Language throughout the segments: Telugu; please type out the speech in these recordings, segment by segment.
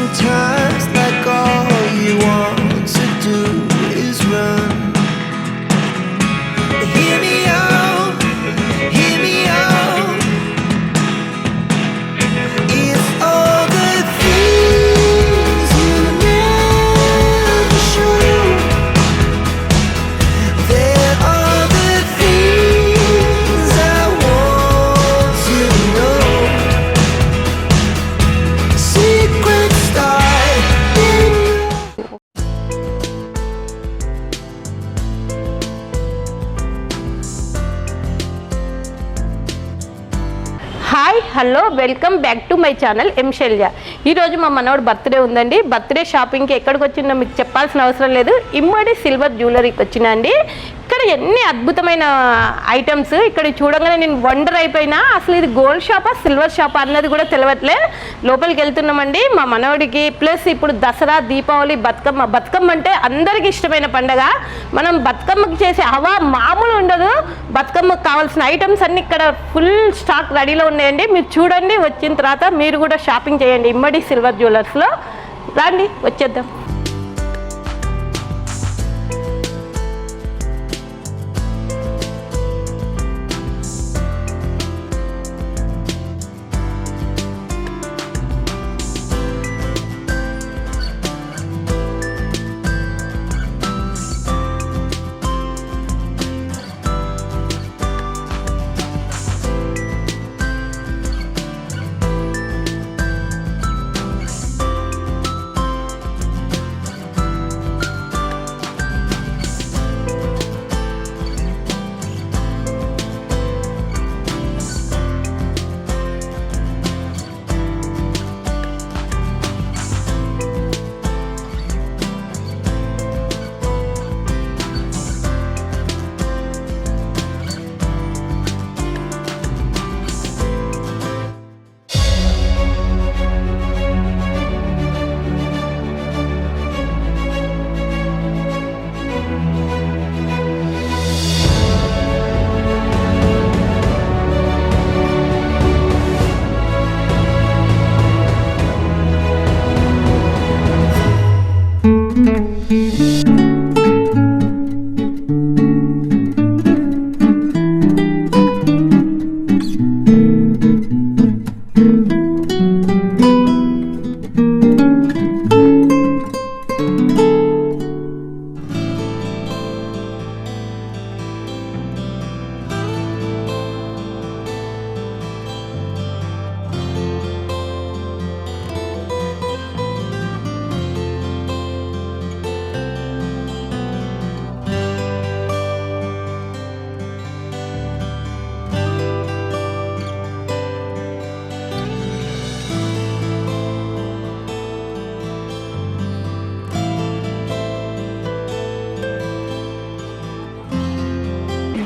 sometimes like all you want to do is run. Hear me out, hear me out. If all the things you never show, there are the things I want to know. Secrets start in hi hello welcome back to my channel M Shailaja. ఈరోజు మా మనవడు బర్త్డే ఉందండి. బర్త్డే షాపింగ్కి ఎక్కడికి వచ్చిందో మీకు చెప్పాల్సిన అవసరం లేదు. ఇమ్మడి సిల్వర్ జ్యువెలరీకి వచ్చినా అండి. ఇక్కడ ఎన్ని అద్భుతమైన ఐటమ్స్ ఇక్కడ చూడగానే నేను వండర్ అయిపోయినా. అసలు ఇది గోల్డ్ షాపా సిల్వర్ షాపా అన్నది కూడా తెలియట్లే. లోపలికి వెళ్తున్నామండి మా మనవడికి. ప్లస్ ఇప్పుడు దసరా, దీపావళి, బతుకమ్మ అంటే అందరికీ ఇష్టమైన పండగ. మనం బతుకమ్మకి చేసే హవా మామూలు ఉండదు. బతుకమ్మకు కావాల్సిన ఐటమ్స్ అన్ని ఇక్కడ ఫుల్ స్టాక్ రెడీలో ఉన్నాయండి. మీరు చూడండి, వచ్చిన తర్వాత మీరు కూడా షాపింగ్ చేయండి ఇమ్మడి సిల్వర్ జ్యువెలర్స్లో. రండి వచ్చేద్దాం.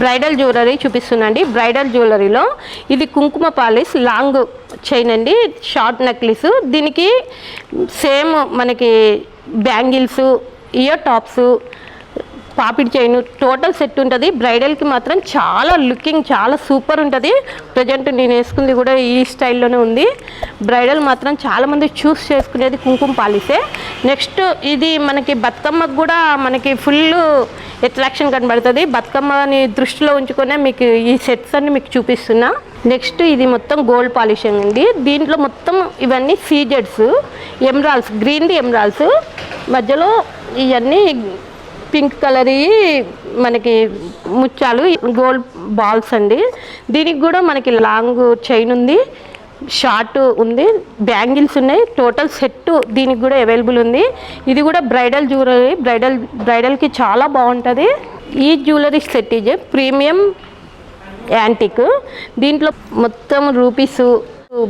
బ్రైడల్ జ్యువెలరీ చూపిస్తున్నాండి. బ్రైడల్ జ్యువెలరీలో ఇది కుంకుమ పాలిష్ లాంగ్ చైన్ అండి, షార్ట్ నెక్లెస్. దీనికి సేమ్ మనకి బ్యాంగిల్స్, ఇయర్ టాప్స్, పాపిడి చైన్ టోటల్ సెట్ ఉంటుంది. బ్రైడల్కి మాత్రం చాలా లుకింగ్ చాలా సూపర్ ఉంటుంది. ప్రజెంట్ నేను వేసుకుంది కూడా ఈ స్టైల్లోనే ఉంది. బ్రైడల్ మాత్రం చాలామంది చూస్ చేసుకునేది కుంకుమ పాలిసే. నెక్స్ట్ ఇది మనకి బతుకమ్మకు కూడా మనకి ఫుల్ అట్రాక్షన్ కనబడుతుంది. బతుకమ్మని దృష్టిలో ఉంచుకునే మీకు ఈ సెట్స్ అన్ని మీకు చూపిస్తున్నా. నెక్స్ట్ ఇది మొత్తం గోల్డ్ పాలిషింగ్ అండి. దీంట్లో మొత్తం ఇవన్నీ సీజెడ్స్, ఎమరాల్డ్స్, గ్రీన్ది ఎమరాల్డ్స్, మధ్యలో ఇవన్నీ పింక్ కలర్ మనకి ముత్యాలు, గోల్డ్ బాల్స్ అండి. దీనికి కూడా మనకి లాంగ్ చైన్ ఉంది, షార్ట్ ఉంది, బ్యాంగిల్స్ ఉన్నాయి. టోటల్ సెట్ దీనికి కూడా అవైలబుల్ ఉంది. ఇది కూడా బ్రైడల్ జ్యువెలరీ. బ్రైడల్కి చాలా బాగుంటుంది. ఈ జ్యువెలరీ సెట్ ఇది ప్రీమియం యాంటిక్. దీంట్లో మొత్తం రూపీస్,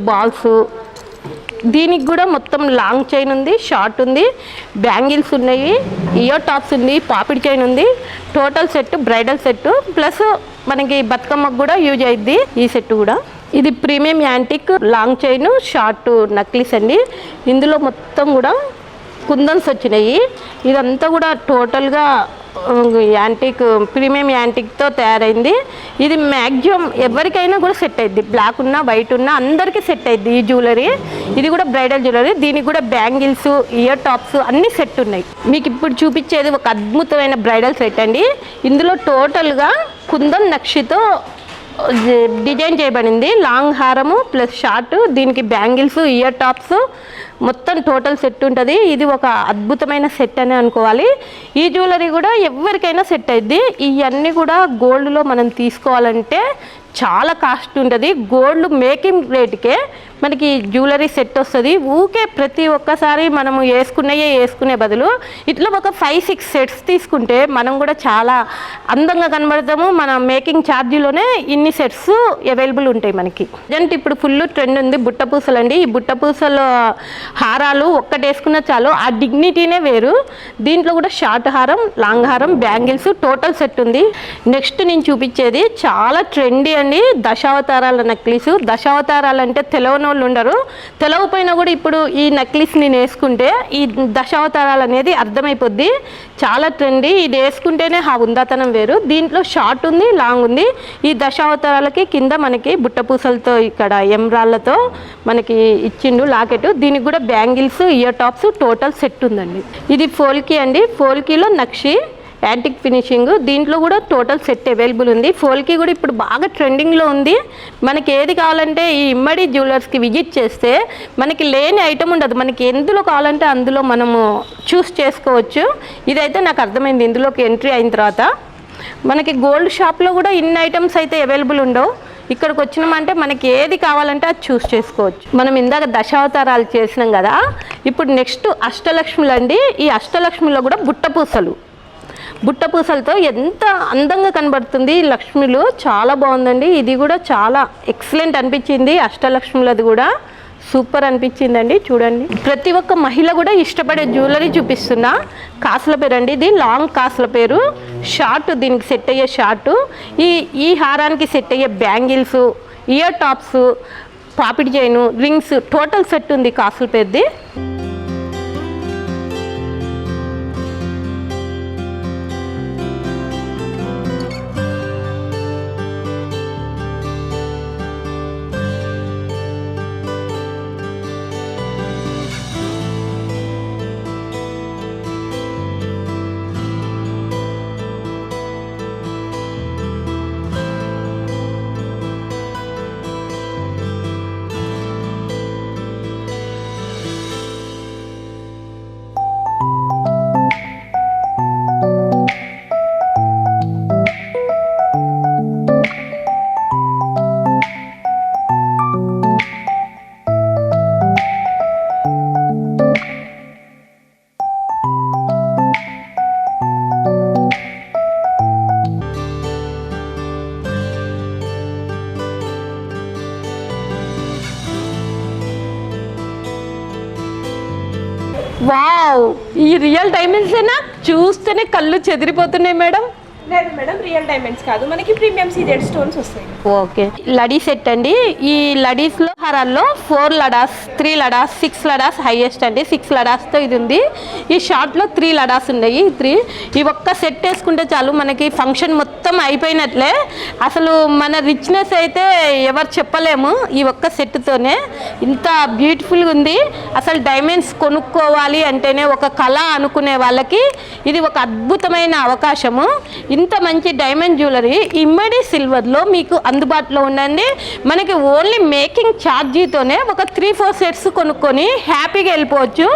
బాల్స్, దీనికి కూడా మొత్తం లాంగ్ చైన్ ఉంది, షార్ట్ ఉంది, బ్యాంగిల్స్ ఉన్నాయి, ఇయర్ టాప్స్ ఉంది, పాపిడి చైన్ ఉంది. Total set bridal set plus మనకి బతుకమ్మకు కూడా యూజ్ అయ్యిద్ది ఈ సెట్ కూడా. ఇది premium antique long chain short necklace అండి. ఇందులో మొత్తం కూడా కుందన్స్ వచ్చినాయి. ఇదంతా కూడా టోటల్గా యాంటిక్, ప్రీమియం యాంటిక్తో తయారైంది. ఇది మ్యాక్సిమం ఎవరికైనా కూడా సెట్ అయ్యిద్ది, బ్లాక్ ఉన్నా వైట్ ఉన్నా అందరికీ సెట్ అయ్యిద్ది ఈ జ్యువెలరీ. ఇది కూడా బ్రైడల్ జ్యువెలరీ. దీనికి కూడా బ్యాంగిల్స్, ఇయర్ టాప్స్ అన్నీ సెట్ ఉన్నాయి. మీకు ఇప్పుడు చూపించేది ఒక అద్భుతమైన బ్రైడల్ సెట్ అండి. ఇందులో టోటల్గా కుందన్ నక్షితో డిజైన్ చేయబడింది. లాంగ్ హారము ప్లస్ షార్ట్, దీనికి బ్యాంగిల్స్, ఇయర్ టాప్స్ మొత్తం టోటల్ సెట్ ఉంటుంది. ఇది ఒక అద్భుతమైన సెట్ అని అనుకోవాలి. ఈ జ్యువెలరీ కూడా ఎవరికైనా సెట్ అయ్యిద్ది. ఇవన్నీ కూడా గోల్డ్లో మనం తీసుకోవాలంటే చాలా కాస్ట్ ఉంటుంది. గోల్డ్ మేకింగ్ రేట్కే మనకి జ్యువెలరీ సెట్ వస్తుంది. ఊకే ప్రతి ఒక్కసారి మనము వేసుకునే బదులు ఇట్లా ఒక 5-6 సెట్స్ తీసుకుంటే మనం కూడా చాలా అందంగా కనబడతాము. మన మేకింగ్ ఛార్జీలోనే ఇన్ని సెట్స్ అవైలబుల్ ఉంటాయి మనకి. అంటే ఇప్పుడు ఫుల్ ట్రెండ్ ఉంది బుట్టపూసలు అండి. ఈ బుట్టపూసలు హారాలు ఒక్కటి వేసుకున్న చాలు, ఆ డిగ్నిటీనే వేరు. దీంట్లో కూడా షార్ట్ హారం, లాంగ్ హారం, బ్యాంగిల్స్ టోటల్ సెట్ ఉంది. నెక్స్ట్ నేను చూపించేది చాలా ట్రెండీ అండి, దశావతారాల నక్లీసు. దశావతారాలు అంటే తెలవని వాళ్ళు ఉండరు, తెలవపోయినా కూడా ఇప్పుడు ఈ నక్లీస్ నేను వేసుకుంటే ఈ దశావతారాలు అనేది అర్థమైపోద్ది. చాలా ట్రెండీ. ఇది వేసుకుంటేనే ఆ ఉందాతనం వేరు. దీంట్లో షార్ట్ ఉంది, లాంగ్ ఉంది. ఈ దశావతారాలకి కింద మనకి బుట్టపూసలతో ఇక్కడ ఎమ్రాళ్ళతో మనకి ఇచ్చిండు లాకెట్. దీనికి కూడా bangles, ear tops total set ఉందండి. ఇది ఫోల్కీ అండి. ఫోల్కీలో నక్షి యాంటిక్ ఫినిషింగ్. దీంట్లో కూడా టోటల్ సెట్ అవైలబుల్ ఉంది. ఫోల్కీ కూడా ఇప్పుడు బాగా ట్రెండింగ్లో ఉంది. మనకి ఏది కావాలంటే ఈ ఇమ్మడి జ్యువెలర్స్కి విజిట్ చేస్తే మనకి లేని ఐటమ్ ఉండదు. మనకి ఎందులో కావాలంటే అందులో మనము చూస్ చేసుకోవచ్చు. ఇదైతే నాకు అర్థమైంది ఇందులోకి ఎంట్రీ అయిన తర్వాత. మనకి గోల్డ్ షాప్లో కూడా ఇన్ని ఐటమ్స్ అయితే అవైలబుల్ ఉండవు. ఇక్కడికి వచ్చినామంటే మనకి ఏది కావాలంటే అది చూస్ చేసుకోవచ్చు. మనం ఇందాక దశావతారాలు చేసినాం కదా, ఇప్పుడు నెక్స్ట్ అష్టలక్ష్ములు అండి. ఈ అష్టలక్ష్మిలో కూడా బుట్టపూసలతో ఎంత అందంగా కనబడుతుంది లక్ష్మిలు. చాలా బాగుందండి. ఇది కూడా చాలా ఎక్సలెంట్ అనిపించింది. అష్టలక్ష్ములది కూడా సూపర్ అనిపించిందండి. చూడండి, ప్రతి ఒక్క మహిళ కూడా ఇష్టపడే జ్యువెలరీ చూపిస్తున్నా. కాసుల పేరు అండి. ఇది లాంగ్ కాసుల పేరు. షార్ట్, దీనికి సెట్ అయ్యే షార్ట్, ఈ హారానికి సెట్ అయ్యే బ్యాంగిల్స్, ఇయర్ టాప్స్, పాపిడి చైను, రింగ్స్ టోటల్ సెట్ ఉంది కాసుల పేరుది. వావ్, ఈ రియల్ డైమండ్స్ ఏనా? చూస్తేనే కళ్ళు చెదిరిపోతున్నాయి మేడం. లేదు మేడం, రియల్ డైమండ్స్ కాదు, మనకి ప్రీమియం సీజెడ్ స్టోన్స్ వస్తాయి. ఓకే, లడీ సెట్ అండి. ఈ లడీస్లో హారాల్లో 4 లడాస్, 3 లడాస్, 6 లడాస్ హైయెస్ట్ అండి. 6 లడాస్తో ఇది ఉంది. ఈ షార్ట్లో 3 లడాస్ ఉన్నాయి. 3 ఈ ఒక్క సెట్ వేసుకుంటే చాలు, మనకి ఫంక్షన్ మొత్తం అయిపోయినట్లే. అసలు మన రిచ్నెస్ అయితే ఎవరు చెప్పలేము ఈ ఒక్క సెట్తోనే. ఇంత బ్యూటిఫుల్గా ఉంది. అసలు డైమండ్స్ కొనుక్కోవాలి అంటేనే ఒక కళ అనుకునే వాళ్ళకి ఇది ఒక అద్భుతమైన అవకాశము. ఇంత మంచి డైమండ్ జ్యువెలరీ ఇమ్మడి సిల్వర్లో మీకు అందుబాటులో ఉండండి. మనకి ఓన్లీ మేకింగ్ ఛార్జీతోనే ఒక 3-4 సెట్స్ కొనుక్కొని హ్యాపీగా వెళ్ళిపోవచ్చు.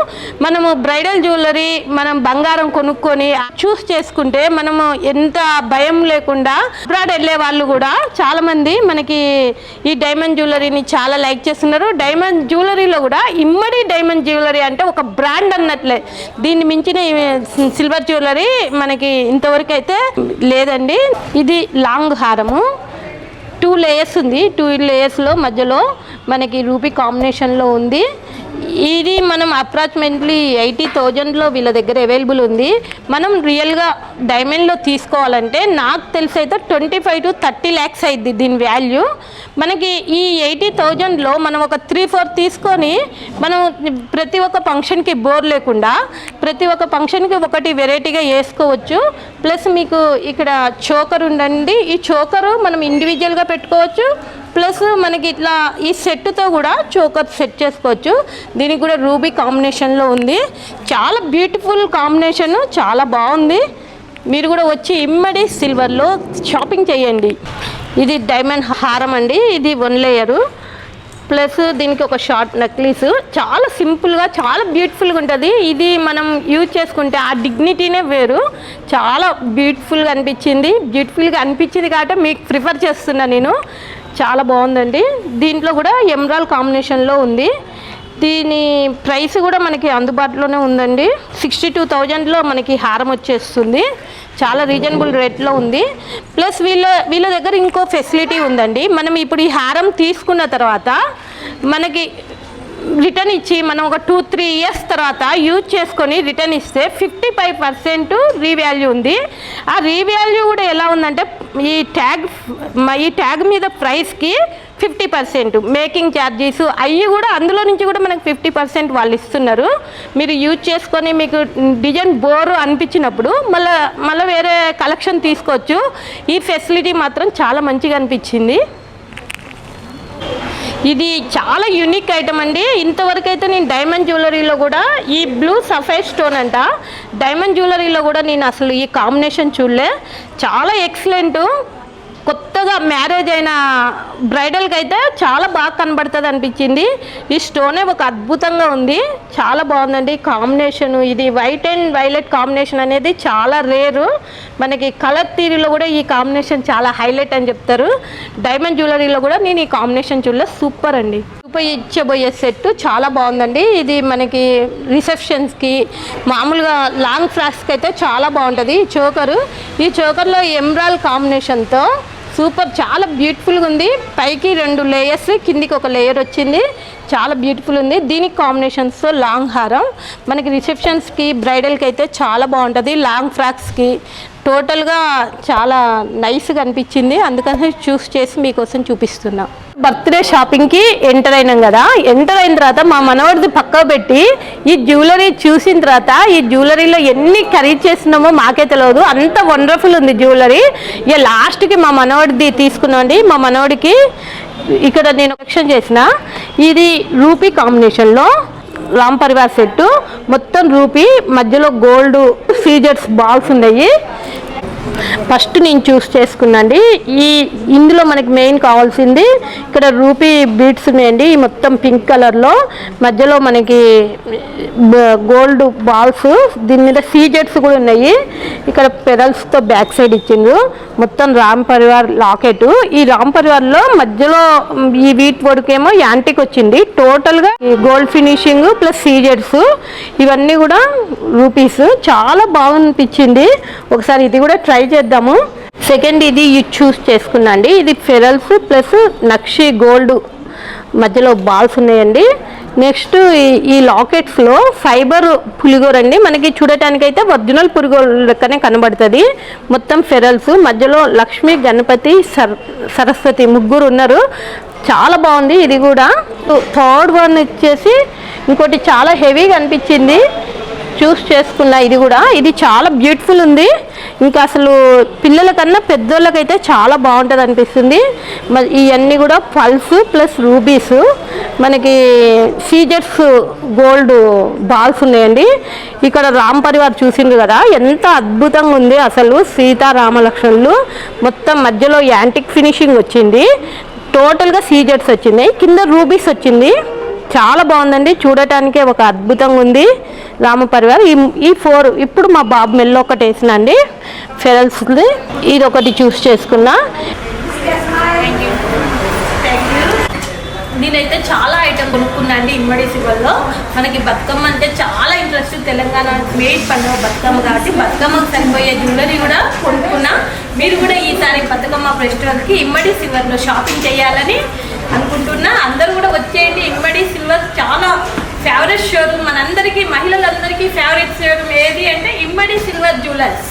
మనము బ్రైడల్ జ్యువెలరీ, మనం బంగారం కొనుక్కొని చూస్ చేసుకుంటే మనము ఎంత భయం లేకుండా అబ్రాడ్ వెళ్ళే వాళ్ళు కూడా చాలామంది మనకి ఈ డైమండ్ జ్యువెలరీని చాలా లైక్ చేస్తున్నారు. డైమండ్ జ్యువెలరీలో కూడా ఇమ్మడి డైమండ్ జ్యువెలరీ అంటే ఒక బ్రాండ్ అన్నట్లే. దీన్ని మించిన సిల్వర్ జ్యువెలరీ మనకి ఇంతవరకు అయితే లేదండి. ఇది లాంగ్ హారము, 2 లేయర్స్ ఉంది. 2 లేయర్స్లో మధ్యలో మనకి రూపీ కాంబినేషన్లో ఉంది. ఇది మనం అప్రాక్సిమేట్లీ 80,000లో వీళ్ళ దగ్గర అవైలబుల్ ఉంది. మనం రియల్గా డైమండ్లో తీసుకోవాలంటే నాకు తెలిసి అయితే 25 to 30 lakhs అయింది దీని వాల్యూ. మనకి ఈ 80,000లో మనం ఒక 3-4 తీసుకొని మనం ప్రతి ఒక్క ఫంక్షన్కి బోర్ లేకుండా ప్రతి ఒక్క ఫంక్షన్కి ఒకటి వెరైటీగా వేసుకోవచ్చు. ప్లస్ మీకు ఇక్కడ చోకర్ ఉండండి, ఈ చోకరు మనం ఇండివిజువల్గా పెట్టుకోవచ్చు. ప్లస్ మనకి ఇట్లా ఈ సెట్తో కూడా చోకర్ సెట్ చేసుకోవచ్చు. దీనికి కూడా రూబీ కాంబినేషన్లో ఉంది. చాలా బ్యూటిఫుల్ కాంబినేషన్, చాలా బాగుంది. మీరు కూడా వచ్చి ఇమ్మడి సిల్వర్లో షాపింగ్ చేయండి. ఇది డైమండ్ హారం అండి, ఇది 1 లేయరు. ప్లస్ దీనికి ఒక షార్ట్ నెక్లెస్, చాలా సింపుల్గా చాలా బ్యూటిఫుల్గా ఉంటుంది. ఇది మనం యూజ్ చేసుకుంటే ఆ డిగ్నిటీనే వేరు. చాలా బ్యూటిఫుల్గా అనిపించింది కాబట్టి మీకు ప్రిఫర్ చేస్తున్నా నేను. చాలా బాగుందండి. దీంట్లో కూడా ఎమరాల్డ్ కాంబినేషన్లో ఉంది. దీని ప్రైస్ కూడా మనకి అందుబాటులోనే ఉందండి. 62,000లో మనకి హారం వచ్చేస్తుంది. చాలా రీజనబుల్ రేట్లో ఉంది. ప్లస్ వీళ్ళ దగ్గర ఇంకో ఫెసిలిటీ ఉందండి. మనం ఇప్పుడు ఈ హారం తీసుకున్న తర్వాత మనకి రిటర్న్ ఇచ్చి మనం ఒక 2-3 years తర్వాత యూజ్ చేసుకొని రిటర్న్ ఇస్తే 55% రీవాల్యూ ఉంది. ఆ రీవాల్యూ కూడా ఎలా ఉందంటే ఈ ట్యాగ్ మీద ప్రైస్కి 50% మేకింగ్ ఛార్జెస్ అవి కూడా అందులో నుంచి కూడా మనకు 50% వాళ్ళు ఇస్తున్నారు. మీరు యూజ్ చేసుకొని మీకు డిజైన్ బోర్ అనిపించినప్పుడు మళ్ళీ వేరే కలెక్షన్ తీసుకోవచ్చు. ఈ ఫెసిలిటీ మాత్రం చాలా మంచిగా అనిపించింది. ఇది చాలా యూనిక్ ఐటమ్ అండి. ఇంతవరకు అయితే నేను డైమండ్ జ్యువెలరీలో కూడా ఈ బ్లూ సఫైర్ స్టోన్ అంట, డైమండ్ జ్యువెలరీలో కూడా నేను అసలు ఈ కాంబినేషన్ చూడలే. చాలా ఎక్సలెంట్. కొత్తగా మ్యారేజ్ అయిన బ్రైడల్కి అయితే చాలా బాగా కనబడుతుంది అనిపించింది. ఈ స్టోనే ఒక అద్భుతంగా ఉంది, చాలా బాగుందండి కాంబినేషన్. ఇది వైట్ అండ్ వైలెట్ కాంబినేషన్ అనేది చాలా రేరు. మనకి కలర్ థీరీలో కూడా ఈ కాంబినేషన్ చాలా హైలైట్ అని చెప్తారు. డైమండ్ జ్యువెలరీలో కూడా నేను ఈ కాంబినేషన్ చూడలే. సూపర్ అండి. ఇచ్చబోయే సెట్ చాలా బాగుందండి. ఇది మనకి రిసెప్షన్స్కి మామూలుగా లాంగ్ ఫ్రాక్స్కి అయితే చాలా బాగుంటుంది. ఈ చోకర్లో ఎమరాల్డ్ కాంబినేషన్తో సూపర్, చాలా బ్యూటిఫుల్గా ఉంది. పైకి 2 లేయర్స్, కిందికి ఒక లేయర్ వచ్చింది. చాలా బ్యూటిఫుల్ ఉంది. దీనికి కాంబినేషన్స్తో లాంగ్ హారం మనకి రిసెప్షన్స్కి బ్రైడల్కి అయితే చాలా బాగుంటుంది. లాంగ్ ఫ్రాక్స్కి టోటల్గా చాలా నైస్గా అనిపించింది. అందుకని చూస్ చేసి మీకోసం చూపిస్తున్నా. బర్త్డే షాపింగ్కి ఎంటర్ అయినాం కదా, ఎంటర్ అయిన తర్వాత మా మనవడిది పక్క పెట్టి ఈ జ్యువెలరీ చూసిన తర్వాత ఈ జ్యువెలరీలో ఎన్ని ఖరీదు చేస్తున్నామో మాకే తెలియదు, అంత వండర్ఫుల్ ఉంది జ్యువెలరీ. ఇక లాస్ట్కి మా మనవడిది తీసుకున్నాండి. మా మనవడికి ఇక్కడ నేను సెలెక్షన్ చేసిన ఇది రూపీ కాంబినేషన్లో రామ్ పరివార్ సెట్, మొత్తం రూపీ, మధ్యలో గోల్డ్ సీజర్స్ బాల్స్ ఉన్నాయి. ఫస్ట్ నేను చూస్ చేసుకున్నాండి. ఇందులో మనకి మెయిన్ కావాల్సింది ఇక్కడ రూపీ బీడ్స్ ఉన్నాయండి. ఈ మొత్తం పింక్ కలర్లో మధ్యలో మనకి గోల్డ్ బాల్స్, దీని మీద సీజెట్స్ కూడా ఉన్నాయి. ఇక్కడ పెరల్స్తో బ్యాక్ సైడ్ ఇచ్చిండ్రు. మొత్తం రామ్ పరివార్ లాకెట్. ఈ రామ్ పరివార్లో మధ్యలో ఈ వీట్ వరకేమో యాంటిక్ వచ్చింది. టోటల్గా గోల్డ్ ఫినిషింగ్ ప్లస్ సీజెట్స్ ఇవన్నీ కూడా రూపీస్. చాలా బాగా అనిపించింది. ఒకసారి ఇది కూడా ట్రై చేద్దాము. సెకండ్ ఇది చూస్ చేసుకున్నా అండి. ఇది ఫెరల్స్ ప్లస్ నక్షి గోల్డ్ మధ్యలో బాల్స్ ఉన్నాయండి. నెక్స్ట్ ఈ లాకెట్స్లో ఫైబర్ పులిగోర అండి. మనకి చూడటానికైతే ఒరిజినల్ పులిగోర లెక్కనే కనబడుతుంది. మొత్తం ఫెరల్స్, మధ్యలో లక్ష్మి, గణపతి, సరస్వతి ముగ్గురు ఉన్నారు. చాలా బాగుంది. ఇది కూడా థర్డ్ వన్ వచ్చేసి ఇంకోటి చాలా హెవీగా అనిపించింది, చూస్ చేసుకున్నా. ఇది చాలా బ్యూటిఫుల్ ఉంది. ఇంకా అసలు పిల్లల కన్నా పెద్దోళ్ళకైతే చాలా బాగుంటుంది అనిపిస్తుంది. ఇవన్నీ కూడా పల్స్ ప్లస్ రూబీస్, మనకి సీజెట్స్ గోల్డ్ బాల్స్ ఉన్నాయండి. ఇక్కడ రామ్ పరివార్ చూసిండ్రు కదా, ఎంత అద్భుతంగా ఉంది అసలు. సీతారామలక్ష్మణులు మొత్తం మధ్యలో యాంటిక్ ఫినిషింగ్ వచ్చింది. టోటల్గా సీజెట్స్ వచ్చింది, కింద రూబీస్ వచ్చింది. చాలా బాగుందండి, చూడటానికే ఒక అద్భుతంగా ఉంది రామ పరివార్. ఈ 4 ఇప్పుడు మా బాబు మెల్లో ఒకటి వేసిన అండి ఫెరల్స్ది. ఇది ఒకటి చూస్ చేసుకున్నా. నేనైతే చాలా ఐటమ్ కొనుక్కున్నా అండి ఇమ్మడి సివల్లో. మనకి బతుకమ్మ అంటే చాలా ఇంట్రెస్ట్. తెలంగాణ మెయిన్ పండుగ బతుకమ్మ కాబట్టి బతుకమ్మకు సరిపోయే జ్యువెలరీ కూడా కొనుక్కున్నా. మీరు కూడా ఈసారి బతుకమ్మ ఫెస్టివల్కి ఇమ్మడి సిల్వర్లో షాపింగ్ చేయాలని అనుకుంటున్నా. అందరూ కూడా వచ్చేయండి. ఇమ్మడి సిల్వర్ చాలా ఫేవరెట్ షోరూమ్, మనందరికీ మహిళలందరికీ ఫేవరెట్ షోరూమ్ ఏది అంటే ఇమ్మడి సిల్వర్ జ్యువెలర్స్.